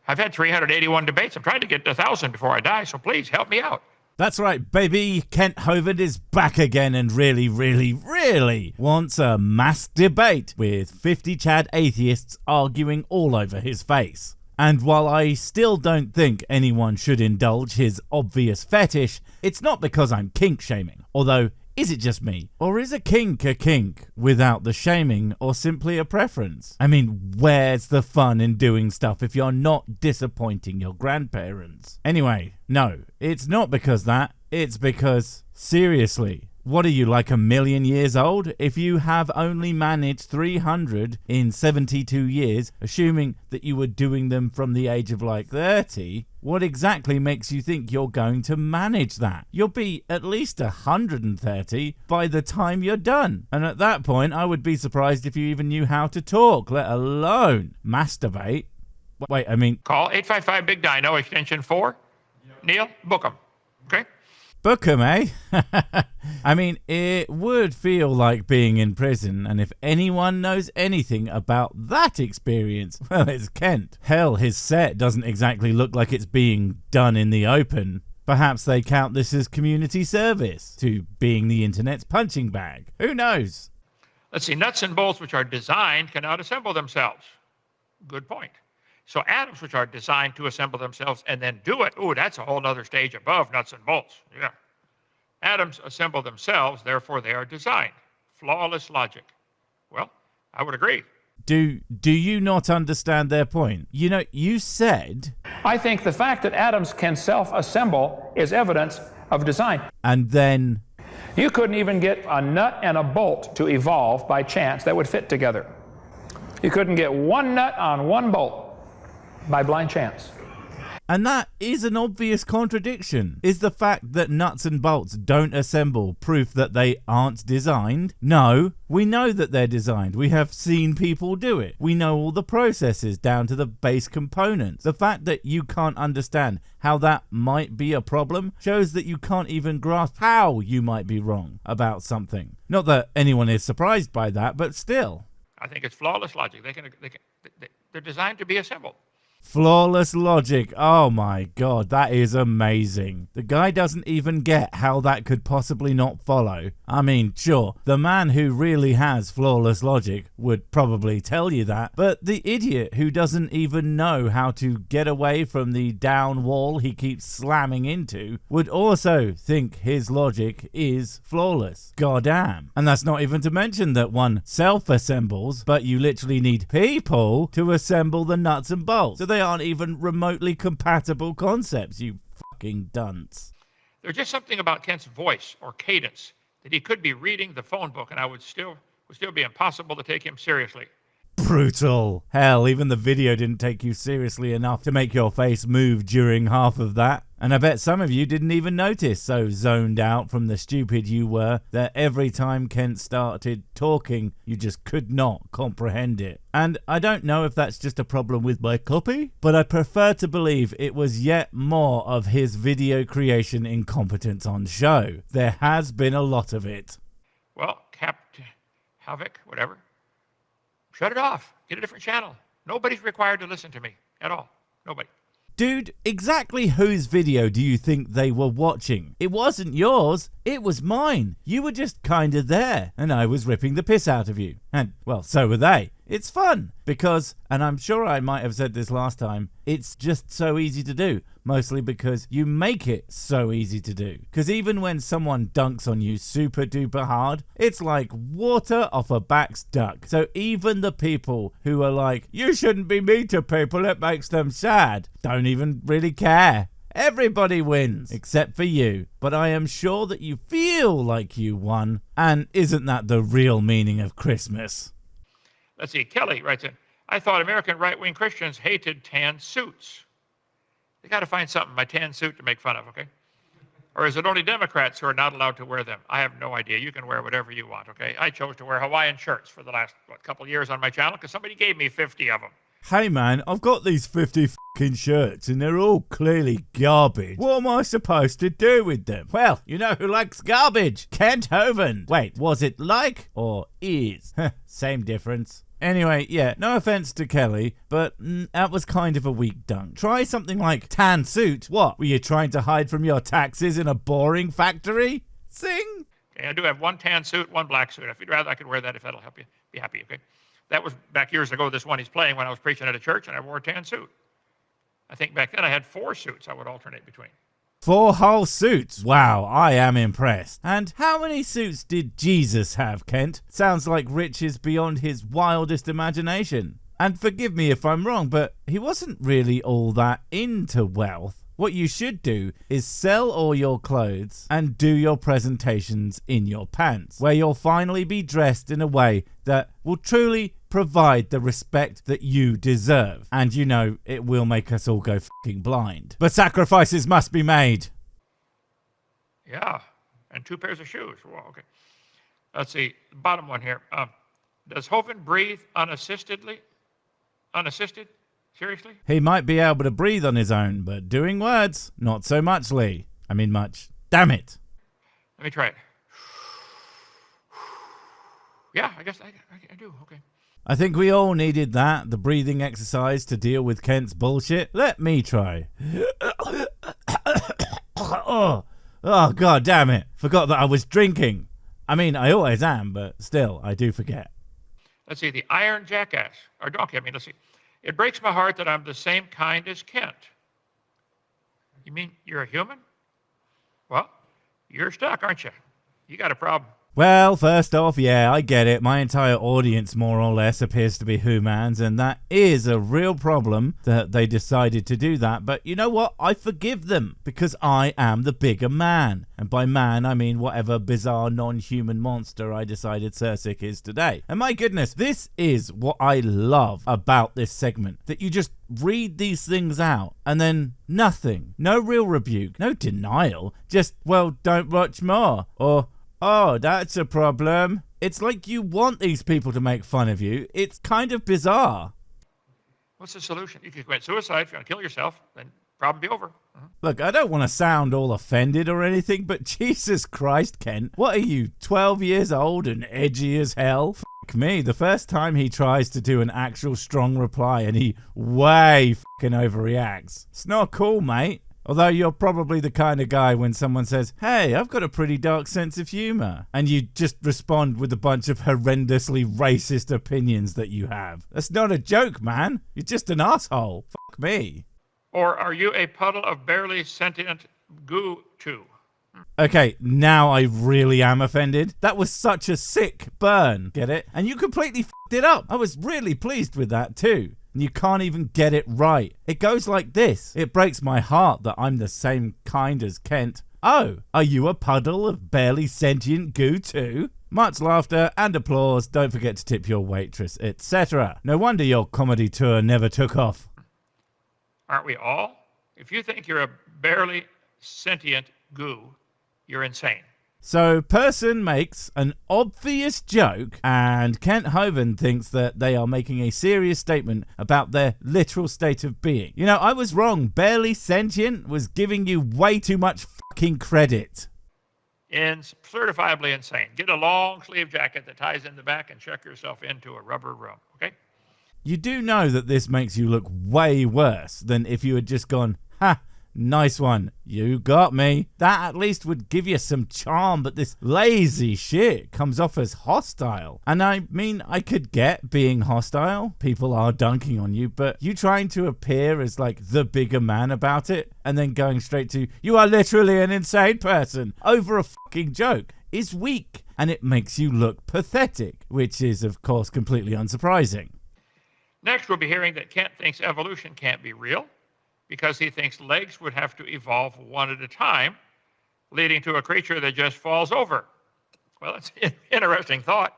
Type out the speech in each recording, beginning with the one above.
I've had 381 debates. I'm trying to get to 1,000 before I die, so please help me out. That's right, baby. Kent Hovind is back again and really, really, really wants a mass debate with 50 Chad atheists arguing all over his face. And while I still don't think anyone should indulge his obvious fetish, it's not because I'm kink shaming. Although, is it just me? Or is a kink without the shaming, or simply a preference? I mean, where's the fun in doing stuff if you're not disappointing your grandparents? Anyway, no, it's not because that. It's because, seriously, what are you, like 1,000,000 years old? If you have only managed 300 in 72 years, assuming that you were doing them from the age of like 30, what exactly makes you think you're going to manage that? You'll be at least 130 by the time you're done. And at that point, I would be surprised if you even knew how to talk, let alone masturbate. Wait, I mean... Call 855-BIG-DINO, extension 4. Yep. Neil, book them. Okay? Book 'em, eh? I mean, it would feel like being in prison, and if anyone knows anything about that experience, well, it's Kent. Hell, his set doesn't exactly look like it's being done in the open. Perhaps they count this as community service to being the internet's punching bag. Who knows? Let's see, nuts and bolts which are designed cannot assemble themselves. Good point. So atoms which are designed to assemble themselves and then do it, ooh, that's a whole other stage above nuts and bolts. Yeah. Atoms assemble themselves, therefore they are designed. Flawless logic. Well, I would agree. Do you not understand their point? You know, you said... I think the fact that atoms can self-assemble is evidence of design. And then... You couldn't even get a nut and a bolt to evolve by chance that would fit together. You couldn't get one nut on one bolt by blind chance. And that is an obvious contradiction. Is the fact that nuts and bolts don't assemble proof that they aren't designed? No, we know that they're designed. We have seen people do it. We know all the processes down to the base components. The fact that you can't understand how that might be a problem shows that you can't even grasp how you might be wrong about something. Not that anyone is surprised by that, but still. I think it's flawless logic. They're designed to be assembled. Flawless logic. Oh my god, that is amazing. The guy doesn't even get how that could possibly not follow. I mean, sure, the man who really has flawless logic would probably tell you that, but the idiot who doesn't even know how to get away from the down wall he keeps slamming into would also think his logic is flawless. Goddamn. And that's not even to mention that one self-assembles, but you literally need people to assemble the nuts and bolts. So they aren't even remotely compatible concepts, you fucking dunce. There's just something about Kent's voice or cadence that he could be reading the phone book and would still be impossible to take him seriously. Brutal. Hell, even the video didn't take you seriously enough to make your face move during half of that. And I bet some of you didn't even notice, so zoned out from the stupid you were, that every time Kent started talking, you just could not comprehend it. And I don't know if that's just a problem with my copy, but I prefer to believe it was yet more of his video creation incompetence on show. There has been a lot of it. Well, Captain Havoc, whatever. Shut it off. Get a different channel. Nobody's required to listen to me at all. Nobody. Dude, exactly whose video do you think they were watching? It wasn't yours, it was mine. You were just kinda there, and I was ripping the piss out of you. And, well, so were they. It's fun, because, and I'm sure I might have said this last time, it's just so easy to do. Mostly because you make it so easy to do. Because even when someone dunks on you super duper hard, it's like water off a back's duck. So even the people who are like, you shouldn't be mean to people, it makes them sad, don't even really care. Everybody wins, except for you. But I am sure that you feel like you won. And isn't that the real meaning of Christmas? Let's see, Kelly writes in, I thought American right-wing Christians hated tan suits. They got to find something, my tan suit, to make fun of, okay? Or is it only Democrats who are not allowed to wear them? I have no idea. You can wear whatever you want, okay? I chose to wear Hawaiian shirts for the last, couple years on my channel because somebody gave me 50 of them. Hey man, I've got these 50 fucking shirts and they're all clearly garbage. What am I supposed to do with them? Well, you know who likes garbage? Kent Hovind. Wait, was it like or is? Same difference. Anyway, yeah, no offense to Kelly, but that was kind of a weak dunk. Try something like tan suit. What, were you trying to hide from your taxes in a boring factory? Sing. Okay, I do have one tan suit, one black suit. If you'd rather, I could wear that if that'll help you. Be happy, okay? That was back years ago, this one he's playing when I was preaching at a church and I wore a tan suit. I think back then I had 4 suits I would alternate between. 4 whole suits. Wow, I am impressed. And how many suits did Jesus have, Kent? Sounds like riches beyond his wildest imagination. And forgive me if I'm wrong, but he wasn't really all that into wealth. What you should do is sell all your clothes and do your presentations in your pants, where you'll finally be dressed in a way that will truly provide the respect that you deserve. And you know, it will make us all go fucking blind. But sacrifices must be made. Yeah, and 2 pairs of shoes. Well, okay. Let's see, the bottom one here. Does Hovind breathe unassistedly? Unassisted? Seriously? He might be able to breathe on his own, but doing words, not so much, Lee. I mean much. Damn it. Let me try it. Yeah, I guess I do. Okay. I think we all needed that, the breathing exercise to deal with Kent's bullshit. Let me try. Oh, god damn it. Forgot that I was drinking. I mean, I always am, but still, I do forget. Let's see, the iron jackass. Or donkey, let's see. It breaks my heart that I'm the same kind as Kent. You mean you're a human? Well, you're stuck, aren't you? You got a problem. Well, first off, yeah, I get it. My entire audience, more or less, appears to be humans, and that is a real problem that they decided to do that. But you know what? I forgive them, because I am the bigger man. And by man, I mean whatever bizarre non-human monster I decided Sir Sic is today. And my goodness, this is what I love about this segment. That you just read these things out, and then nothing. No real rebuke, no denial. Just, well, don't watch more. Or, oh, that's a problem. It's like you want these people to make fun of you. It's kind of bizarre. What's the solution? You could commit suicide if you want to kill yourself, then problem be over. Look, I don't want to sound all offended or anything, but Jesus Christ, Kent, what are you, 12 years old and edgy as hell? Fuck me, the first time he tries to do an actual strong reply and he way fucking overreacts. It's not cool, mate. Although you're probably the kind of guy when someone says, hey, I've got a pretty dark sense of humor, and you just respond with a bunch of horrendously racist opinions that you have. That's not a joke, man. You're just an asshole. Fuck me. Or are you a puddle of barely sentient goo too? Okay, now I really am offended. That was such a sick burn, get it? And you completely f***ed it up. I was really pleased with that too. And you can't even get it right. It goes like this. It breaks my heart that I'm the same kind as Kent. Oh, are you a puddle of barely sentient goo too? Much laughter and applause. Don't forget to tip your waitress, etc. No wonder your comedy tour never took off. Aren't we all? If you think you're a barely sentient goo, you're insane. So, person makes an obvious joke, and Kent Hovind thinks that they are making a serious statement about their literal state of being. You know, I was wrong. Barely sentient was giving you way too much fucking credit. Certifiably insane. Get a long sleeve jacket that ties in the back and check yourself into a rubber room, okay? You do know that this makes you look way worse than if you had just gone, ha, nice one, you got me. That at least would give you some charm, but this lazy shit comes off as hostile. And I mean, I could get being hostile. People are dunking on you, but you trying to appear as like the bigger man about it and then going straight to, you are literally an insane person over a fucking joke is weak, and it makes you look pathetic, which is of course completely unsurprising. Next, we'll be hearing that Kent thinks evolution can't be real because he thinks legs would have to evolve one at a time, leading to a creature that just falls over. Well, that's an interesting thought.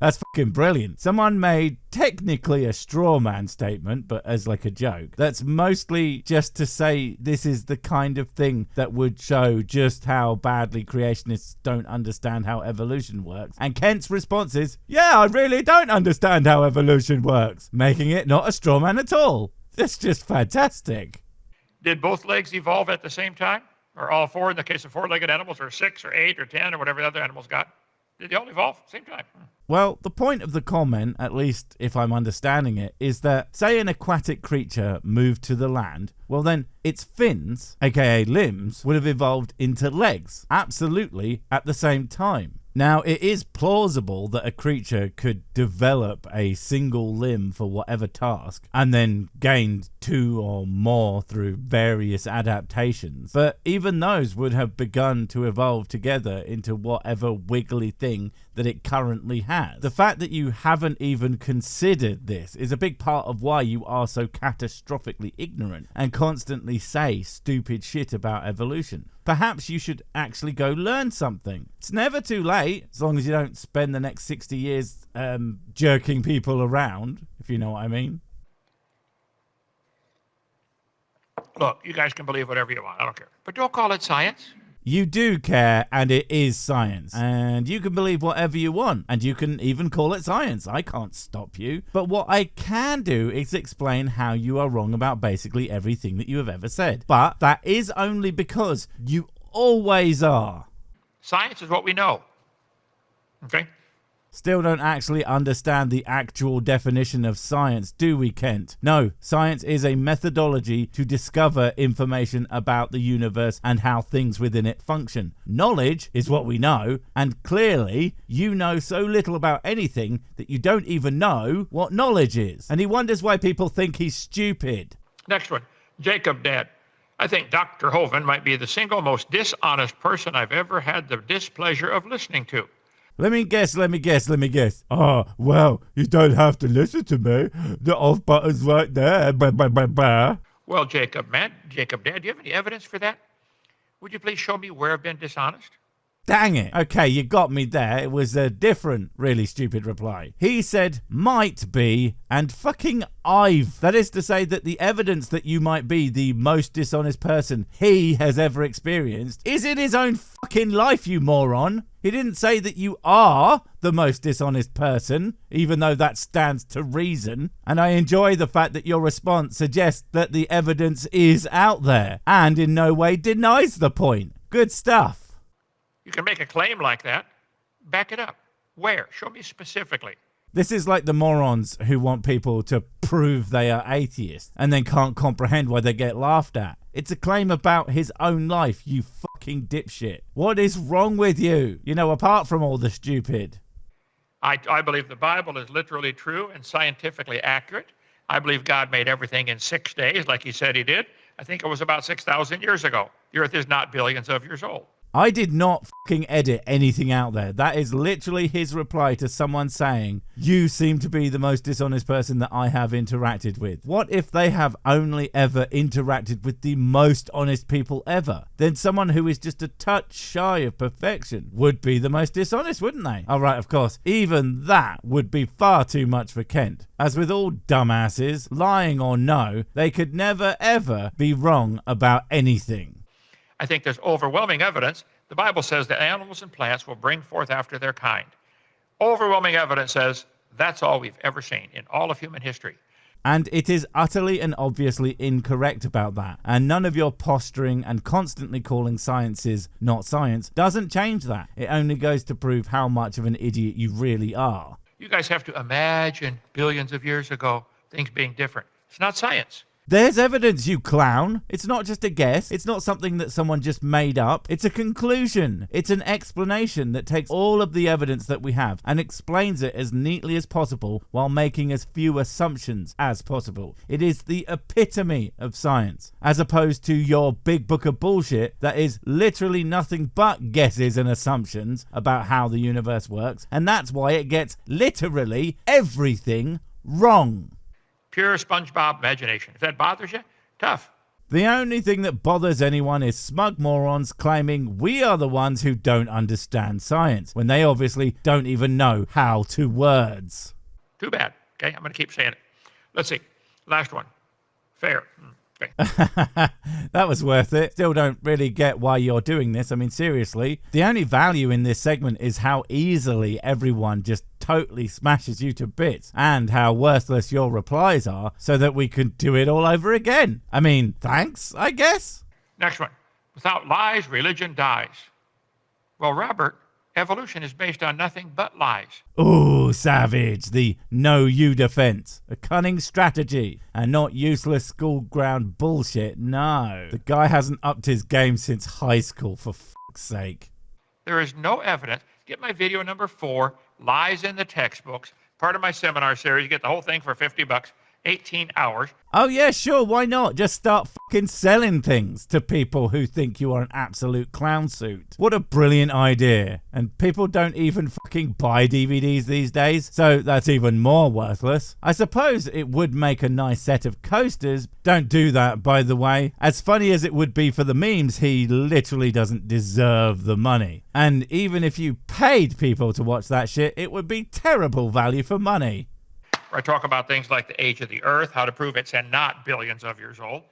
That's fucking brilliant. Someone made technically a straw man statement, but as like a joke. That's mostly just to say this is the kind of thing that would show just how badly creationists don't understand how evolution works. And Kent's response is, yeah, I really don't understand how evolution works, making it not a straw man at all. That's just fantastic. Did both legs evolve at the same time? Or all four in the case of four-legged animals, or 6 or 8 or 10 or whatever the other animals got? Did they all evolve at the same time? Well, the point of the comment, at least if I'm understanding it, is that say an aquatic creature moved to the land, well then its fins, aka limbs, would have evolved into legs, absolutely at the same time. Now, it is plausible that a creature could develop a single limb for whatever task and then gain 2 or more through various adaptations, but even those would have begun to evolve together into whatever wiggly thing that it currently has. The fact that you haven't even considered this is a big part of why you are so catastrophically ignorant and constantly say stupid shit about evolution. Perhaps you should actually go learn something. It's never too late, as long as you don't spend the next 60 years jerking people around, if you know what I mean. Look, you guys can believe whatever you want. I don't care. But don't call it science. You do care, and it is science. And you can believe whatever you want, and you can even call it science. I can't stop you. But what I can do is explain how you are wrong about basically everything that you have ever said. But that is only because you always are. Science is what we know. Okay? Still don't actually understand the actual definition of science, do we, Kent? No, science is a methodology to discover information about the universe and how things within it function. Knowledge is what we know, and clearly you know so little about anything that you don't even know what knowledge is. And he wonders why people think he's stupid. Next one. Jacob Dad. I think Dr. Hovind might be the single most dishonest person I've ever had the displeasure of listening to. Let me guess. Oh, well, you don't have to listen to me. The off button's right there. Bah, bah, bah, bah. Well, Jacob Dad, do you have any evidence for that? Would you please show me where I've been dishonest? Dang it. Okay, you got me there. It was a different, really stupid reply. He said, might be, and fucking I've. That is to say that the evidence that you might be the most dishonest person he has ever experienced is in his own fucking life, you moron. He didn't say that you are the most dishonest person, even though that stands to reason. And I enjoy the fact that your response suggests that the evidence is out there and in no way denies the point. Good stuff. You can make a claim like that. Back it up. Where? Show me specifically. This is like the morons who want people to prove they are atheists and then can't comprehend why they get laughed at. It's a claim about his own life, you fucking dipshit. What is wrong with you? You know, apart from all the stupid. I believe the Bible is literally true and scientifically accurate. I believe God made everything in 6 days like he said he did. I think it was about 6,000 years ago. The earth is not billions of years old. I did not fucking edit anything out there. That is literally his reply to someone saying, you seem to be the most dishonest person that I have interacted with. What if they have only ever interacted with the most honest people ever? Then someone who is just a touch shy of perfection would be the most dishonest, wouldn't they? All right, of course, even that would be far too much for Kent. As with all dumbasses, lying or no, they could never ever be wrong about anything. I think there's overwhelming evidence. The Bible says that animals and plants will bring forth after their kind. Overwhelming evidence says that's all we've ever seen in all of human history. And it is utterly and obviously incorrect about that. And none of your posturing and constantly calling sciences not science doesn't change that. It only goes to prove how much of an idiot you really are. You guys have to imagine billions of years ago, things being different. It's not science. There's evidence, you clown. It's not just a guess. It's not something that someone just made up. It's a conclusion. It's an explanation that takes all of the evidence that we have and explains it as neatly as possible while making as few assumptions as possible. It is the epitome of science, as opposed to your big book of bullshit that is literally nothing but guesses and assumptions about how the universe works, and that's why it gets literally everything wrong. Pure SpongeBob imagination. If that bothers you, tough. The only thing that bothers anyone is smug morons claiming we are the ones who don't understand science, when they obviously don't even know how to words. Too bad. Okay, I'm going to keep saying it. Let's see. Last one. Fair. Okay. That was worth it. Still don't really get why you're doing this. I mean, seriously. The only value in this segment is how easily everyone just totally smashes you to bits, and how worthless your replies are, so that we can do it all over again. I mean, thanks, I guess. Next one. Without lies, religion dies. Well, Robert, evolution is based on nothing but lies. Ooh, savage. The know you defense. A cunning strategy, and not useless school ground bullshit. No. The guy hasn't upped his game since high school, for fuck's sake. There is no evidence. Get my video number 4, Lies in the Textbooks, part of my seminar series. You get the whole thing for $50, 18 hours. Oh yeah, sure, why not? Just start fucking selling things to people who think you are an absolute clown suit. What a brilliant idea. And people don't even fucking buy DVDs these days, so that's even more worthless. I suppose it would make a nice set of coasters. Don't do that, by the way. As funny as it would be for the memes, he literally doesn't deserve the money. And even if you paid people to watch that shit, it would be terrible value for money. Where I talk about things like the age of the earth, how to prove it's not billions of years old.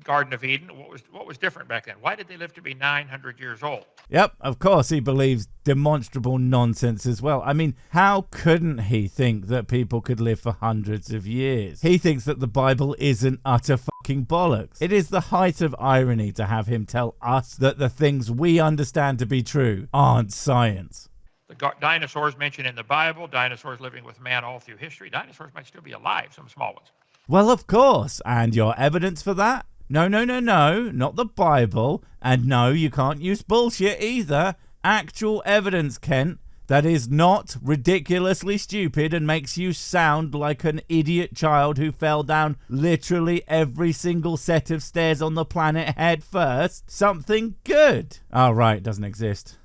Garden of Eden, what was different back then? Why did they live to be 900 years old? Yep, of course he believes demonstrable nonsense as well. I mean, how couldn't he think that people could live for hundreds of years? He thinks that the Bible isn't utter fucking bollocks. It is the height of irony to have him tell us that the things we understand to be true aren't science. The dinosaurs mentioned in the Bible, dinosaurs living with man all through history. Dinosaurs might still be alive, some small ones. Well, of course. And your evidence for that? No, not the Bible. And no, you can't use bullshit either. Actual evidence, Kent, that is not ridiculously stupid and makes you sound like an idiot child who fell down literally every single set of stairs on the planet head first. Something good. Oh, right, doesn't exist.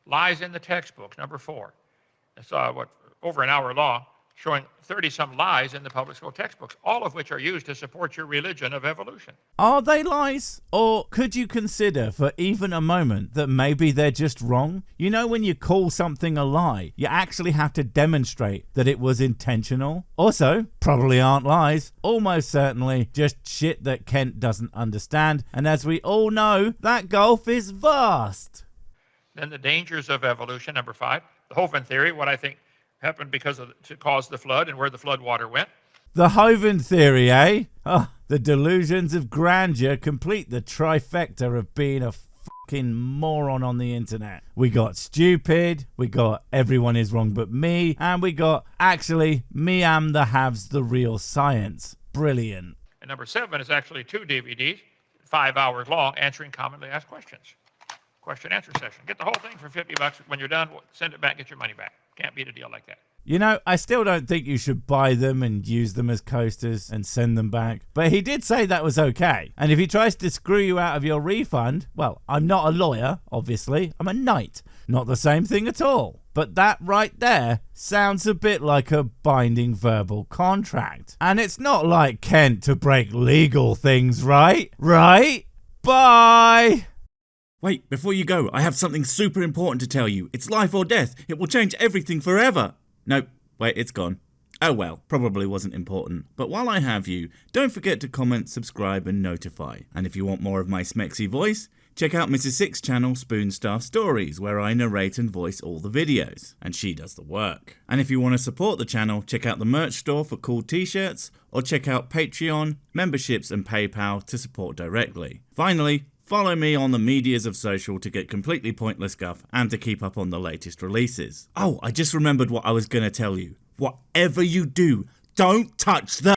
Lies in the Textbooks, number 4. It's over an hour long, showing 30-some lies in the public school textbooks, all of which are used to support your religion of evolution. Are they lies? Or could you consider for even a moment that maybe they're just wrong? You know, when you call something a lie, you actually have to demonstrate that it was intentional. Also, probably aren't lies. Almost certainly just shit that Kent doesn't understand. And as we all know, that gulf is vast. Then the dangers of evolution, number 5. The Hovind theory, what I think happened to cause the flood and where the flood water went. The Hovind theory, eh? Oh, the delusions of grandeur complete the trifecta of being a fucking moron on the internet. We got stupid, we got everyone is wrong but me, and we got actually me am the haves the real science. Brilliant. And number 7 is actually 2 DVDs, 5 hours long, answering commonly asked questions. Question answer session. Get the whole thing for $50. When you're done, send it back, get your money back. Can't beat a deal like that. You know, I still don't think you should buy them and use them as coasters and send them back. But he did say that was okay. And if he tries to screw you out of your refund, well, I'm not a lawyer, obviously. I'm a knight. Not the same thing at all. But that right there sounds a bit like a binding verbal contract. And it's not like Kent to break legal things, right? Right? Bye! Wait, before you go, I have something super important to tell you. It's life or death. It will change everything forever. Nope, wait, it's gone. Oh well, probably wasn't important. But while I have you, don't forget to comment, subscribe and notify. And if you want more of my smexy voice, check out Mrs. Sic's channel Spoonstaff Stories, where I narrate and voice all the videos. And she does the work. And if you want to support the channel, check out the merch store for cool t-shirts, or check out Patreon, memberships and PayPal to support directly. Finally, follow me on the medias of social to get completely pointless guff and to keep up on the latest releases. Oh, I just remembered what I was going to tell you. Whatever you do, don't touch the